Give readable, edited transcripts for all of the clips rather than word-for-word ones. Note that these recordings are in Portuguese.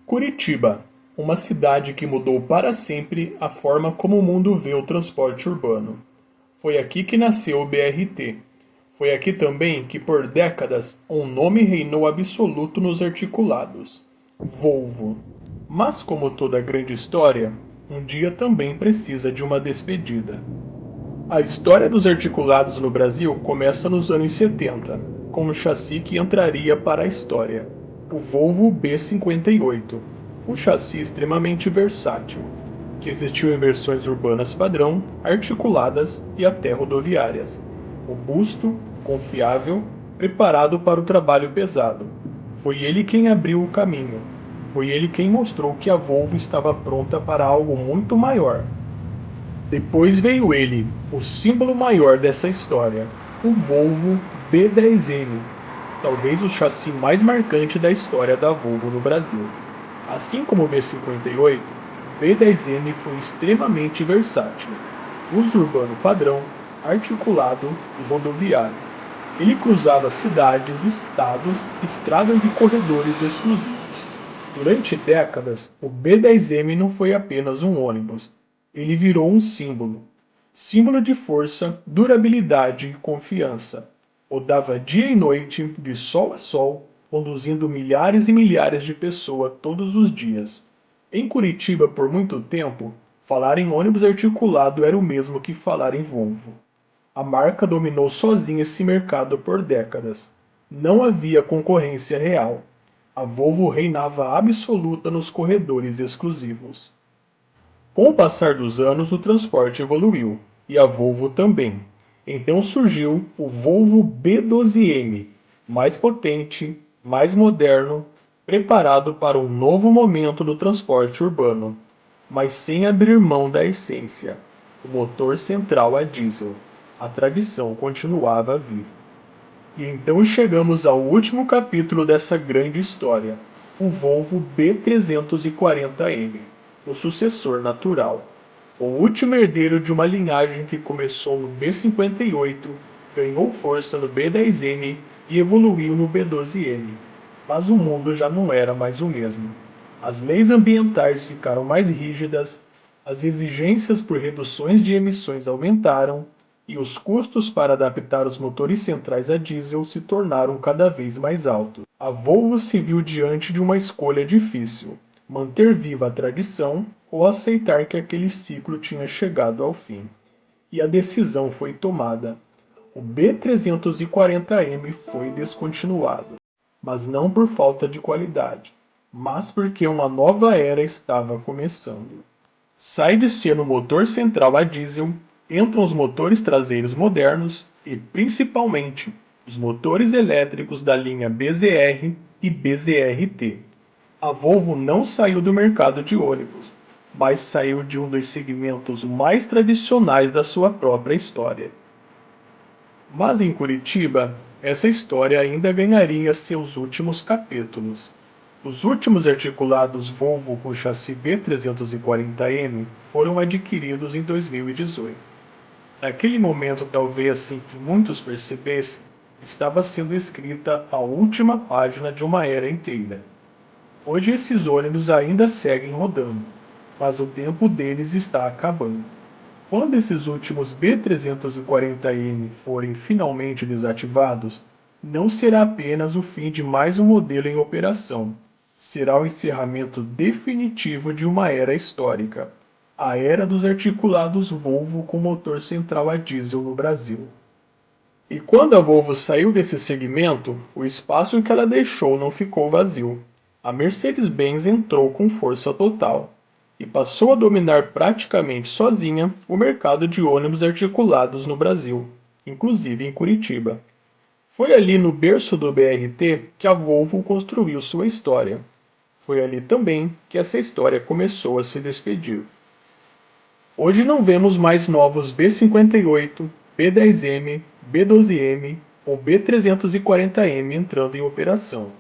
Curitiba, uma cidade que mudou para sempre a forma como o mundo vê o transporte urbano. Foi aqui que nasceu o BRT. Foi aqui também que por décadas um nome reinou absoluto nos articulados: Volvo. Mas como toda grande história, um dia também precisa de uma despedida. A história dos articulados no Brasil começa nos anos 70, com um chassi que entraria para a história, o Volvo B58, um chassi extremamente versátil, que existiu em versões urbanas padrão, articuladas e até rodoviárias. Robusto, confiável, preparado para o trabalho pesado. Foi ele quem abriu o caminho. Foi ele quem mostrou que a Volvo estava pronta para algo muito maior. Depois veio ele, o símbolo maior dessa história, o Volvo B10M, talvez o chassi mais marcante da história da Volvo no Brasil. Assim como o B58, o B10M foi extremamente versátil, uso urbano padrão, articulado e rodoviário. Ele cruzava cidades, estados, estradas e corredores exclusivos. Durante décadas, o B10M não foi apenas um ônibus. Ele virou um símbolo. Símbolo de força, durabilidade e confiança. Rodava dia e noite, de sol a sol, conduzindo milhares e milhares de pessoas todos os dias. Em Curitiba, por muito tempo, falar em ônibus articulado era o mesmo que falar em Volvo. A marca dominou sozinha esse mercado por décadas. Não havia concorrência real. A Volvo reinava absoluta nos corredores exclusivos. Com o passar dos anos, o transporte evoluiu, e a Volvo também. Então surgiu o Volvo B12M, mais potente, mais moderno, preparado para um novo momento do transporte urbano, mas sem abrir mão da essência, o motor central a diesel. A tradição continuava viva. E então chegamos ao último capítulo dessa grande história, o Volvo B340M, o sucessor natural. O último herdeiro de uma linhagem que começou no B58, ganhou força no B10M e evoluiu no B12M. Mas o mundo já não era mais o mesmo. As leis ambientais ficaram mais rígidas, as exigências por reduções de emissões aumentaram, e os custos para adaptar os motores centrais a diesel se tornaram cada vez mais altos. A Volvo se viu diante de uma escolha difícil: manter viva a tradição ou aceitar que aquele ciclo tinha chegado ao fim. E a decisão foi tomada. O B340M foi descontinuado, mas não por falta de qualidade, mas porque uma nova era estava começando. Sai de ser o motor central a diesel, entram os motores traseiros modernos e, principalmente, os motores elétricos da linha BZR e BZR-T. A Volvo não saiu do mercado de ônibus, mas saiu de um dos segmentos mais tradicionais da sua própria história. Mas em Curitiba, essa história ainda ganharia seus últimos capítulos. Os últimos articulados Volvo com chassi B340M foram adquiridos em 2018. Naquele momento, talvez sem que muitos percebessem, estava sendo escrita a última página de uma era inteira. Hoje esses ônibus ainda seguem rodando, mas o tempo deles está acabando. Quando esses últimos B340M forem finalmente desativados, não será apenas o fim de mais um modelo em operação. Será o encerramento definitivo de uma era histórica, a era dos articulados Volvo com motor central a diesel no Brasil. E quando a Volvo saiu desse segmento, o espaço que ela deixou não ficou vazio. A Mercedes-Benz entrou com força total e passou a dominar praticamente sozinha o mercado de ônibus articulados no Brasil, inclusive em Curitiba. Foi ali no berço do BRT que a Volvo construiu sua história. Foi ali também que essa história começou a se despedir. Hoje não vemos mais novos B58, B10M, B12M ou B340M entrando em operação.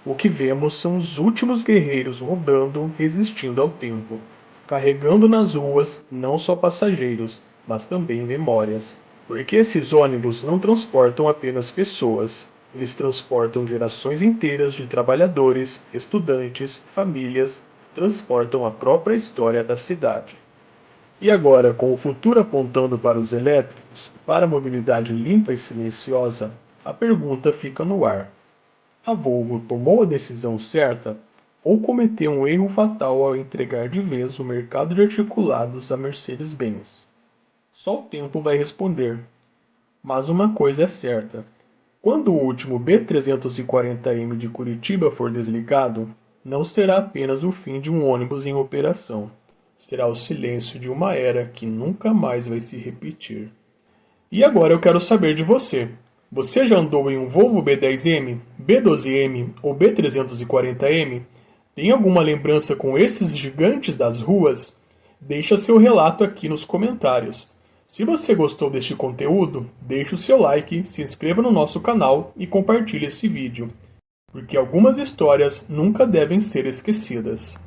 O que vemos são os últimos guerreiros rodando, resistindo ao tempo, carregando nas ruas não só passageiros, mas também memórias. Porque esses ônibus não transportam apenas pessoas, Eles transportam gerações inteiras de trabalhadores, estudantes, famílias, transportam a própria história da cidade. E agora, com o futuro apontando para os elétricos, para a mobilidade limpa e silenciosa, a pergunta fica no ar. A Volvo tomou a decisão certa ou cometeu um erro fatal ao entregar de vez o mercado de articulados à Mercedes-Benz? Só o tempo vai responder. Mas uma coisa é certa: quando o último B340M de Curitiba for desligado, não será apenas o fim de um ônibus em operação. Será o silêncio de uma era que nunca mais vai se repetir. E agora eu quero saber de você. Você já andou em um Volvo B10M, B12M ou B340M? Tem alguma lembrança com esses gigantes das ruas? Deixa seu relato aqui nos comentários. Se você gostou deste conteúdo, deixe o seu like, se inscreva no nosso canal e compartilhe esse vídeo, porque algumas histórias nunca devem ser esquecidas.